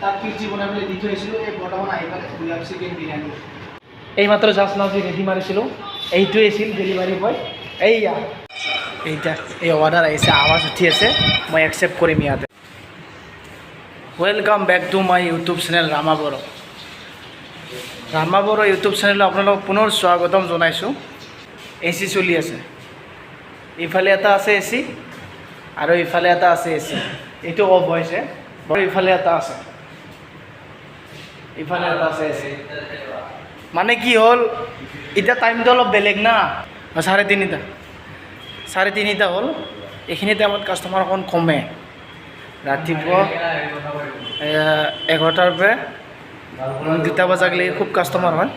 তাক পিজি বনাবলৈ দি থৈ আহিছিলোঁ। এই বৰ্তমান আহি পালে উই হেভ চিকেন বিৰিয়ানী। এইমাত্ৰ জাষ্ট নাও যে ৰেডি মাৰিছিলোঁ, এইটোৱে আছিল ডেলিভাৰী বয়। এইয়া এইটা এই অৰ্ডাৰ আহিছে, আৱাজ উঠি আছে, মই একচেপ্ট কৰিম ইয়াতে। Welcome back to my YouTube channel Rama Boro. Rama Boro YouTube চেনেলত আপোনালোকক পুনৰ স্বাগতম জনাইছোঁ। এ চি চলি আছে, ইফালে এটা আছে এ চি আৰু ইফালে এটা আছে এ চি। এইটো অফ হৈছে, বাৰু ইফালে এটা আছে, ইফালে এটা আছে এ চি। মানে কি হ'ল, এতিয়া টাইমটো অলপ বেলেগ না, 3:30 3:30 হ'ল। এইখিনি টাইমত কাষ্টমাৰ অকণ কমে। ৰাতিপুৱা 11টাৰ পৰা 2টা বজালৈকে খুব কাষ্টমাৰ হয়,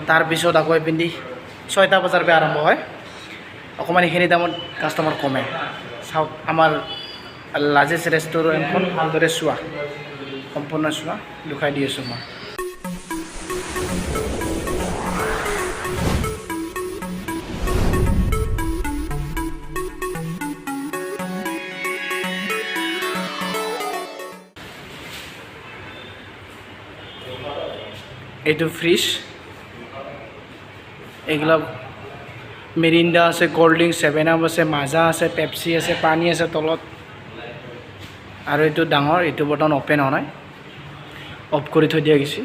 তাৰপিছত আকৌ এইপিনে 6টা বজাৰ পৰা আৰম্ভ হয়। অকণমান এইখিনি টাইমত কাষ্টমাৰ কমে। চাওক আমাৰ লাৰ্জেষ্ট ৰেষ্টুৰেণ্টখন ভালদৰে চোৱা, সম্পূৰ্ণ চোৱা, দেখুৱাই দি আছোঁ মই। এইটো ফ্ৰিজ, এইগুলা মিৰিণ্ডা আছে, কোল্ড ড্ৰিংক, 7up আছে, মাজা আছে, পেপচি আছে, পানী আছে তলত। আৰু এইটো ডাঙৰ, এইটো বৰ্তমান অ'পেন হোৱা নাই, অফ কৰি থৈ দিয়া গৈছে।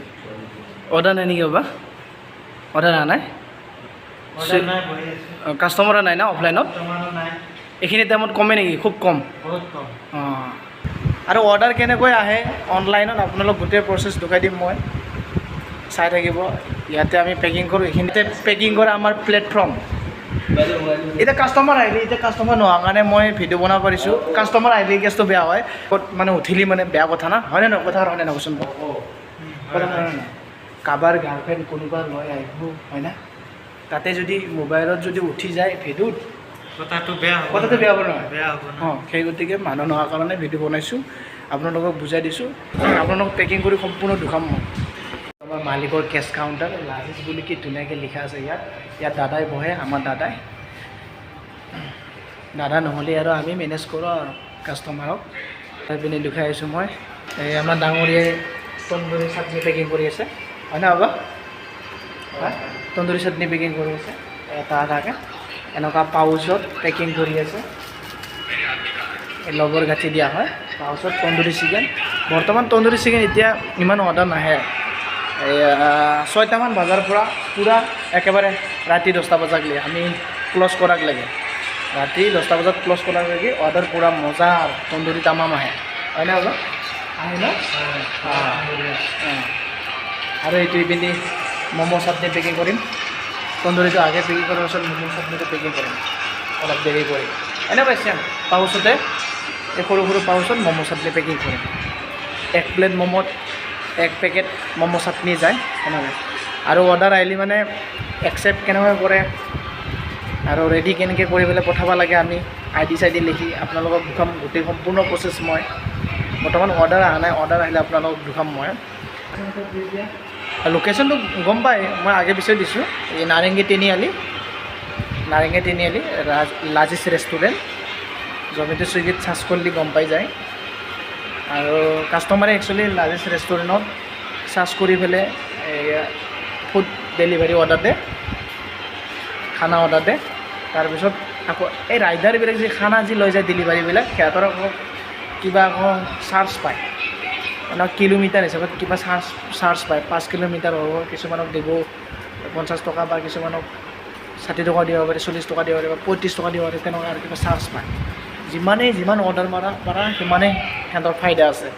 অৰ্ডাৰ নাই নেকি বাবা? অৰ্ডাৰ অহা নাই, কাষ্টমাৰ নাই না অফলাইনত? এইখিনি টাইমত কমে নেকি? খুব কম। অঁ, আৰু অৰ্ডাৰ কেনেকৈ আহে অনলাইনত আপোনালোক গোটেই প্ৰচেছ দেখুৱাই দিম মই, চাই থাকিব। ইয়াতে আমি পেকিং কৰোঁ, এইখিনিতে পেকিং কৰা আমাৰ প্লেটফৰ্ম। এতিয়া কাষ্টমাৰ আহিলে, এতিয়া কাষ্টমাৰ নোহোৱাৰ কাৰণে মই ভিডিঅ' বনাব পাৰিছোঁ। কাষ্টমাৰ আহিলে কেছটো বেয়া হয়, ক'ত মানে উঠিলি মানে বেয়া কথা না, হয়নে নহয়? কথা হয়নে নহয় কচোন? কথা হয় নাই? কাৰোবাৰ গাৰ্লফ্ৰেণ্ড কোনোবা লৈ আহিব, হয় না? তাতে যদি মোবাইলত যদি উঠি যায় ভিডিঅ'ত, কথাটো বেয়া হ'ব নহয়? বেয়া হ'ব। অঁ, সেই গতিকে মানুহ নোহোৱাৰ কাৰণে ভিডিঅ' বনাইছোঁ, আপোনালোকক বুজাই দিছোঁ। আপোনালোকক পেকিং কৰি সম্পূৰ্ণ দেখাম মই। আমাৰ মালিকৰ কেছ কাউণ্টাৰ লাৰ্জেষ্ট বুলি কি ধুনীয়াকৈ লিখা আছে ইয়াত। ইয়াত দাদাই বহে, আমাৰ দাদাই। দাদা নহ'লে আৰু আমি মেনেজ কৰোঁ আৰু কাষ্টমাৰক। তাৰ পিনে দেখুৱাই আছোঁ মই। এই আমাৰ ডাঙৰীয়াই তন্দুৰী চাটনি পেকিং কৰি আছে, হয় না বাবা? তন্দুৰী চাটনি পেকিং কৰি আছে এটা এটাকৈ, এনেকুৱা পাউচত পেকিং কৰি আছে। লগৰ গাঁঠি দিয়া হয় পাউচত তন্দুৰী চিকেন। বৰ্তমান তন্দুৰী চিকেন এতিয়া ইমান অৰ্ডাৰ নাহে। 6টামান বজাৰ পৰা পূৰা একেবাৰে ৰাতি 10টা বজালৈকে আমি ক্ল'জ কৰাক লাগে। ৰাতি 10টা বজাত ক্ল'জ কৰাক লাগে। অৰ্ডাৰ পূৰা মজা তন্দুৰী তামাম আহে, হয় না বাবা? আহে ন? আৰু এইটো ইপিনে ম'ম' চাটনি পেকিং কৰিম। তন্দুৰীটো আগে পেকিং কৰাৰ পিছত ম'ম' চাটনিটো পেকিং কৰিম অলপ দেৰি কৰি। এনেকৈ চেম পাউচতে, এই সৰু সৰু পাউচত ম'ম' চাটনি পেকিং কৰিম। 1 প্লেট ম'ম'ত 1 পেকেট ম'ম' চাটনি যায় সেনেকৈ। আৰু অৰ্ডাৰ আহিলে মানে একচেপ্ট কেনেকৈ কৰে আৰু ৰেডি কেনেকৈ কৰি পেলাই পঠাব লাগে, আমি ID লিখি আপোনালোকক দেখাম গোটেই সম্পূৰ্ণ প্ৰচেছ মই। বৰ্তমান অৰ্ডাৰ অহা নাই, অৰ্ডাৰ আহিলে আপোনালোকক দেখাম মই। লোকেশ্যনটো গম পায়, মই আগে পিছে দিছোঁ। এই নাৰেংগী তিনিআলি লাৰ্জেষ্ট ৰেষ্টুৰেণ্ট। জমেটো ছুইগিত চাৰ্চ কৰিলে গম পাই যায়। আৰু কাষ্টমাৰে একচুৱেলি লাৰ্জেষ্ট ৰেষ্টুৰেণ্টত চাৰ্চ কৰি পেলাই ফুড ডেলিভাৰী অৰ্ডাৰ দিয়ে, খানা অৰ্ডাৰ দিয়ে। তাৰপিছত আকৌ এই ৰাইডাৰবিলাক যে খানা যি লৈ যায় ডেলিভাৰীবিলাক, সিহঁতৰ আকৌ কিবা আকৌ চাৰ্জ পায়, মানে কিলোমিটাৰ হিচাপত কিবা চাৰ্জ পায়। 5 কিলোমিটাৰ হ'ব, কিছুমানক দিব 50 টকা, বা কিছুমানক 60 টকা দিব পাৰে, 40 টকা দিব পাৰে, বা 35 টকা দিব পাৰে, তেনেকুৱা আৰু কিবা চাৰ্জ পায়। যিমান অৰ্ডাৰ মাৰা সিমানেই সিহঁতৰ ফাইদা আছে,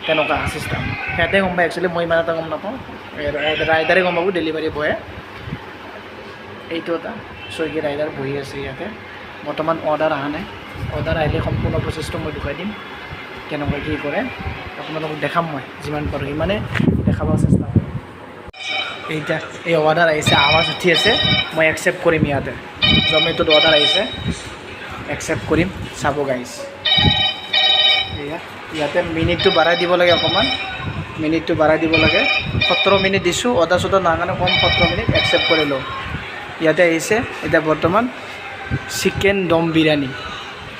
তেনেকুৱা চিষ্টেম। সিহঁতে গম পায়, একচুৱেলি মই ইমান এটা গম নাপাওঁ, ৰাইডাৰে গম পাব, ডেলিভাৰী বয়ে। এইটো এটা ছুইগি ৰাইডাৰ বহি আছে ইয়াতে। বৰ্তমান অৰ্ডাৰ অহা নাই, অৰ্ডাৰ আহিলে সম্পূৰ্ণ প্ৰচেছটো মই দেখুৱাই দিম, কেনেকৈ কি কৰে আপোনালোকক দেখাম মই। যিমান পাৰোঁ সিমানে দেখাব চেষ্টা কৰিম। এইটা এই অৰ্ডাৰ আহিছে, আৱাজ উঠি আছে, মই একচেপ্ট কৰিম ইয়াতে। জমেটোত অৰ্ডাৰ আহিছে, একচেপ্ট কৰিম, চাব গাইজ। ইয়াতে মিনিটটো বাঢ়াই দিব লাগে, অকণমান মিনিটটো বাঢ়াই দিব লাগে। 17 মিনিট দিছোঁ, অৰ্ডাৰ চৰ্ডাৰ নাই কাৰণে কম 17 মিনিট একচেপ্ট কৰিলোঁ। ইয়াতে আহিছে এতিয়া বৰ্তমান চিকেন দম বিৰিয়ানী।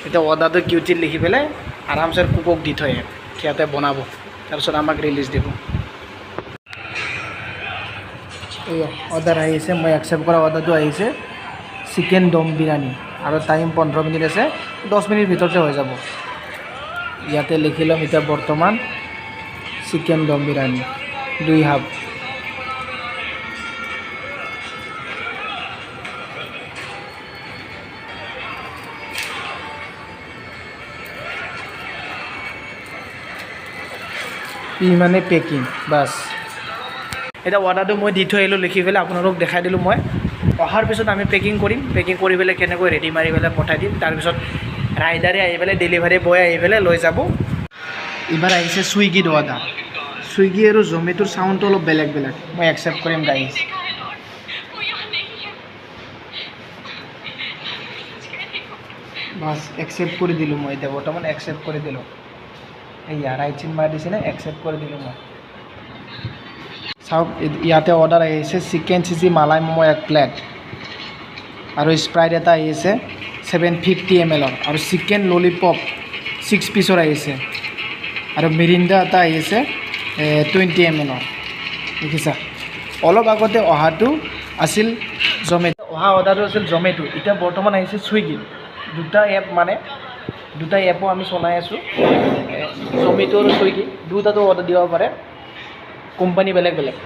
এতিয়া অৰ্ডাৰটো কিউটিত লিখি পেলাই আৰামছে কুকক দি থয়, সিহঁতে বনাব। তাৰপিছত আমাক ৰিলিজ দিব। এইয়া অৰ্ডাৰ আহিছে, মই একচেপ্ট কৰা অৰ্ডাৰটো আহিছে চিকেন দম বিৰিয়ানী, আৰু টাইম 15 মিনিট আছে, 10 মিনিট ভিতৰতে হৈ যাব। ইয়াতে লিখি ল'ম এতিয়া বৰ্তমান চিকেন দম বিৰিয়ানী 2 হাফ। মানে পেকিং বাছ। এতিয়া অৰ্ডাৰটো মই দি থৈ আহিলোঁ লিখি পেলাই, আপোনালোকক দেখাই দিলোঁ মই। অহাৰ পিছত আমি পেকিং কৰিম, পেকিং কৰি পেলাই কেনেকৈ ৰেডি মাৰি পেলাই পঠাই দিম। তাৰপিছত ৰাইডাৰে আহি পেলাই, ডেলিভাৰী বয় আহি পেলাই লৈ যাব। এইবাৰ আহিছে ছুইগিত অৰ্ডাৰ। ছুইগি আৰু জমেটোৰ চাউণ্ডটো অলপ বেলেগ বেলেগ। মই একচেপ্ট কৰিম গাইজ। বাছ একচেপ্ট কৰি দিলোঁ মই, এতিয়া বৰ্তমান একচেপ্ট কৰি দিলোঁ। এইয়া ৰাইট চিন মাৰি দিছেনে, একচেপ্ট কৰি দিলোঁ মই। চাওক ইয়াতে অৰ্ডাৰ আহিছে chicken cheesy malai momo' 1 plate, আৰু স্প্ৰাইট এটা আহিছে 750 ml, আৰু চিকেন ললিপপ 6 পিচৰ আহিছে, আৰু মিৰিণ্ডা এটা আহিছে 20 ml। দেখিছা, অলপ আগতে অহাটো আছিল জমেটো, অহা অৰ্ডাৰটো আছিল জমেটো, এতিয়া বৰ্তমান আহিছে ছুইগি। দুটা এপ মানে, দুটা এপো আমি চলাই আছোঁ, জমেটো আৰু ছুইগি, দুটাতো অৰ্ডাৰ দিব পাৰে, কোম্পানী বেলেগ বেলেগ,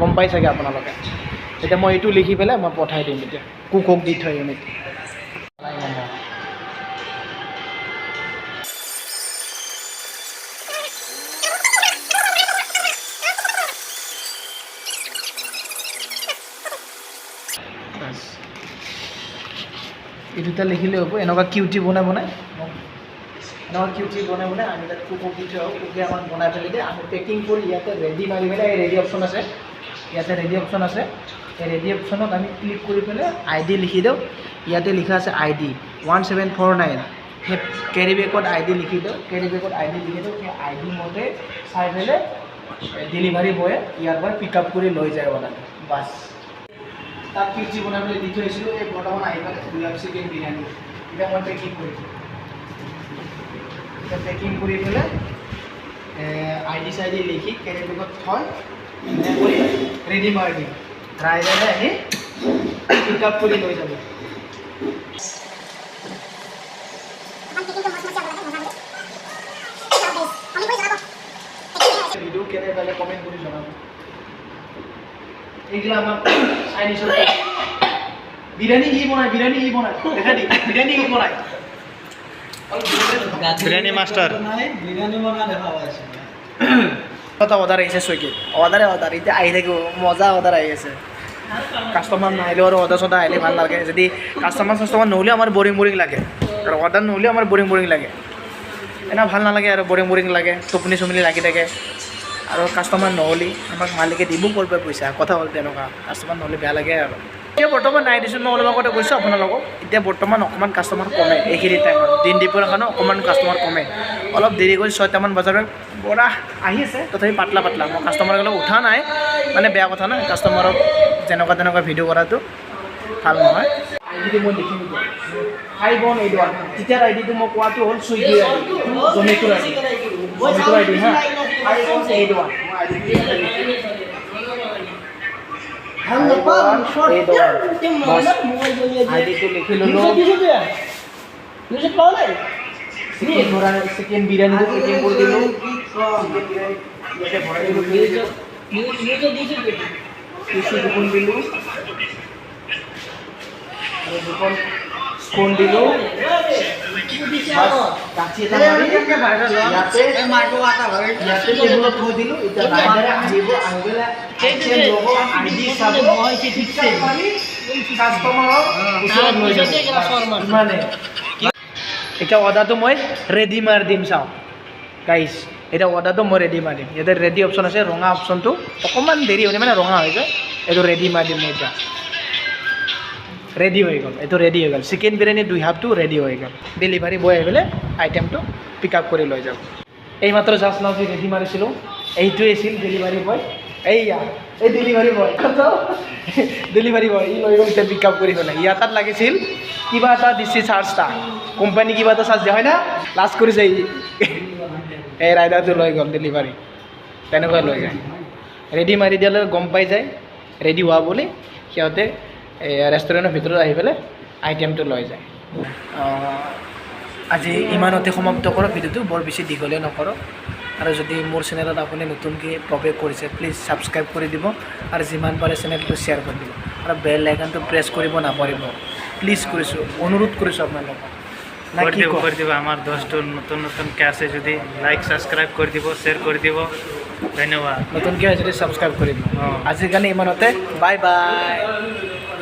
গম পাই চাগে আপোনালোকে। এতিয়া মই এইটো লিখি পেলাই মই পঠাই দিম, এতিয়া কুকক দি থৈ আহিম। এই দুটা লিখিলে হ'ব। এনেকুৱা কিউটি বনাই এনেকুৱা কিউটি বনাই আমি তাত কুকক দি থৈ আহোঁ, কুকে আমাক বনাই পেলাই দিয়ে, আমি পেকিং কৰি ইয়াতে ৰেডি মাৰি পেলাই, এই ৰেডি অপশ্যন আছে, ইয়াতে ৰেডি অপশ্যন আছে, এই ৰেডি অপশ্যনত আমি ক্লিক কৰি পেলাই ID লিখি দিওঁ। ইয়াতে লিখা আছে ID 1749, সেই কেৰি বেগত ID লিখি দিওঁ, কেৰি বেগত ID লিখি দিওঁ, সেই ID মতে চাই পেলাই ডেলিভাৰী বয়ে ইয়াৰ পৰা পিক আপ কৰি লৈ যায় অৰ্ডাৰটো, বাছ। তাত কিউটি বনাই পেলাই দি থৈ আহিছিলোঁ, এই বৰ্তমান আহি পেলাই 2 হাফ চিকেন বিৰিয়ানী। এতিয়া মই পেকিং কৰিছোঁ, এতিয়া পেকিং কৰি পেলাই ID চাইডি লিখি কেৰি বেগত থৈ কৰি ৰেডি মাৰি দিম, ৰাইডাৰে আহি পিক আপ কৰি লৈ যাব। ভিডিঅ' কেনে পালে কমেণ্ট কৰি জনাব। এইগিলা আমাৰ চাইনিজৰ বিৰিয়ানী কি বনায়, বিৰিয়ানী কি বনায় দেখা দি, বিৰিয়ানী কি বনায়, বিৰিয়ানী মাষ্টাৰ বিৰিয়ানী বনাই দেখা পাইছে। এটা অৰ্ডাৰ আহিছে ছুইগিত, অৰ্ডাৰ এতিয়া আহি থাকিব, মজা অৰ্ডাৰ আহি আছে। কাষ্টমাৰ নাহিলেও আৰু অৰ্ডাৰ চৰ্ডাৰ আহিলে ভাল লাগে। যদি কাষ্টমাৰ নহ'লেও আমাৰ বৰিং লাগে, আৰু অৰ্ডাৰ নহ'লেও আমাৰ বৰিং লাগে, এনে ভাল নালাগে আৰু বৰিং লাগে, টোপনি চুপনি লাগি থাকে। আৰু কাষ্টমাৰ নহ'লে আমাক মালিকে দিব কৰিব পইচা, কথা হ'ল তেনেকুৱা, কাষ্টমাৰ নহ'লে বেয়া লাগে আৰু। এতিয়া বৰ্তমান নাই দিছোঁ, মই অলপ আগতে কৈছোঁ আপোনালোকক, এতিয়া বৰ্তমান অকণমান কাষ্টমাৰ কমে এইখিনি টাইমত, দিন দুপৰীয়া কাৰণে অকণমান কাষ্টমাৰ কমে, অলপ দেৰি কৰি 6টামান বজাৰ পৰা আহি আছে, তথাপি পাতলা মই কাষ্টমাৰক অলপ উঠা নাই, মানে বেয়া কথা নাই, কাষ্টমাৰক তেনেকুৱা ভিডিঅ' কৰাটো ভাল নহয়। আইডিটো মই লিখি নিদিওঁ 5181, তেতিয়াৰ আইডিটো মই কোৱাটো হ'ল ছুইগিৰ আইডি, জমেটোৰ আইডি, হা 5181, আইডিটো লিখি ল'লোঁ। চিকেন বিৰিয়ানীটো পেকিং কৰি দিলোঁ, ইয়াতে ভৰাই দিলোঁ, দুখন দিলোঁ, আৰু দুখন স্পুন দিলোঁ, কাঠি এটা মাৰি ইয়াতে টেবুলত থৈ দিলোঁ। এতিয়া ৰাইডাৰে আহিব, আহি পেলাই ID চাব, কাষ্টমাৰক ওচৰত লৈ যাব, ইমানে। এতিয়া অৰ্ডাৰটো মই ৰেডি মাৰি দিম, চাওঁ গাইজ, এতিয়া অৰ্ডাৰটো মই ৰেডি মাৰি দিম। ইয়াতে ৰেডি অপশ্যন আছে, ৰঙা অপশ্যনটো অকণমান দেৰি হৈ মানে ৰঙা হৈ যায়, এইটো ৰেডি মাৰি দিম মই। এতিয়া ৰেডি হৈ গ'ল, এইটো ৰেডি হৈ গ'ল, চিকেন বিৰিয়ানী 2 হাফটো ৰেডি হৈ গ'ল। ডেলিভাৰী বয় আহি পেলাই আইটেমটো পিক আপ কৰি লৈ যাব। এইমাত্ৰ জাষ্ট নাও যি ৰেডি মাৰিছিলোঁ, এইটোৱে আছিল ডেলিভাৰী বয়, এইয়া এই ডেলিভাৰী বয়, ই লৈ গ'ল এতিয়া পিক আপ কৰি পেলাই। ইয়াৰ তাত লাগিছিল কিবা এটা দিছে চাৰ্জটা, কোম্পানী কিবা এটা চাৰ্জ দিয়া হয় না, লাষ্ট কৰিছে এই ৰাইডাৰটো লৈ গ'ল ডেলিভাৰী। তেনেকুৱা লৈ যায়। ৰেডি মাৰি দিয়ালৈ গম পাই যায় ৰেডি হোৱা বুলি, সিহঁতে ৰেষ্টুৰেণ্টৰ ভিতৰত আহি পেলাই আইটেমটো লৈ যায়। আজি ইমানতে সমাপ্ত কৰক ভিডিঅ'টো, বৰ বেছি দীঘলীয়া নকৰক। আৰু যদি মোৰ চেনেলত আপুনি নতুনকৈ প্ৰৱেশ কৰিছে প্লিজ ছাবস্ক্ৰাইব কৰি দিব, আৰু যিমান পাৰে চেনেলটো শ্বেয়াৰ কৰি দিব, আৰু বেল আইকনটো প্ৰেছ কৰিব নাপাহৰিব। প্লিজ কৰিছোঁ, অনুৰোধ কৰিছোঁ আপোনালোকক। করে দিব আমার 10টা নতুন নতুনকে আছে, যদি লাইক সাবস্ক্রাইব করে দিব, শেয়ার করে দিব। ধন্যবাদ। নতুনকৈ যদি ছাবস্ক্ৰাইব কৰি দিব। আজিৰ কাৰণে ইমানতে, বাই বাই।